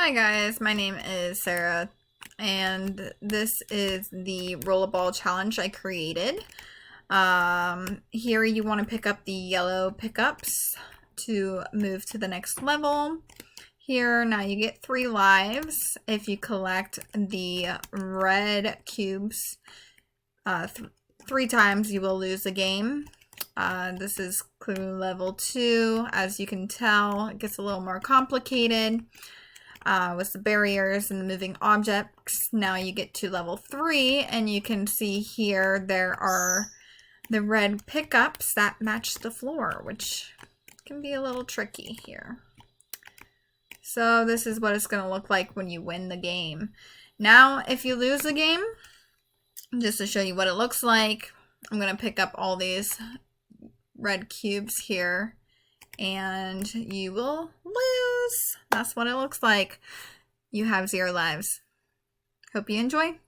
Hi guys, my name is Sarah, and this is the Rollerball challenge I created. Here you want to pick up the yellow pickups to move to the next level. Here, now you get 3 lives if you collect the red cubes 3 times. You will lose the game. This is clue level 2. As you can tell, it gets a little more complicated. With the barriers and the moving objects. Now you get to level 3, and you can see here there are the red pickups that match the floor, which can be a little tricky here. So this is what it's going to look like when you win the game. Now, if you lose the game, just to show you what it looks like, I'm going to pick up all these red cubes here, and you will lose. That's what it looks like. You have 0 lives. Hope you enjoy.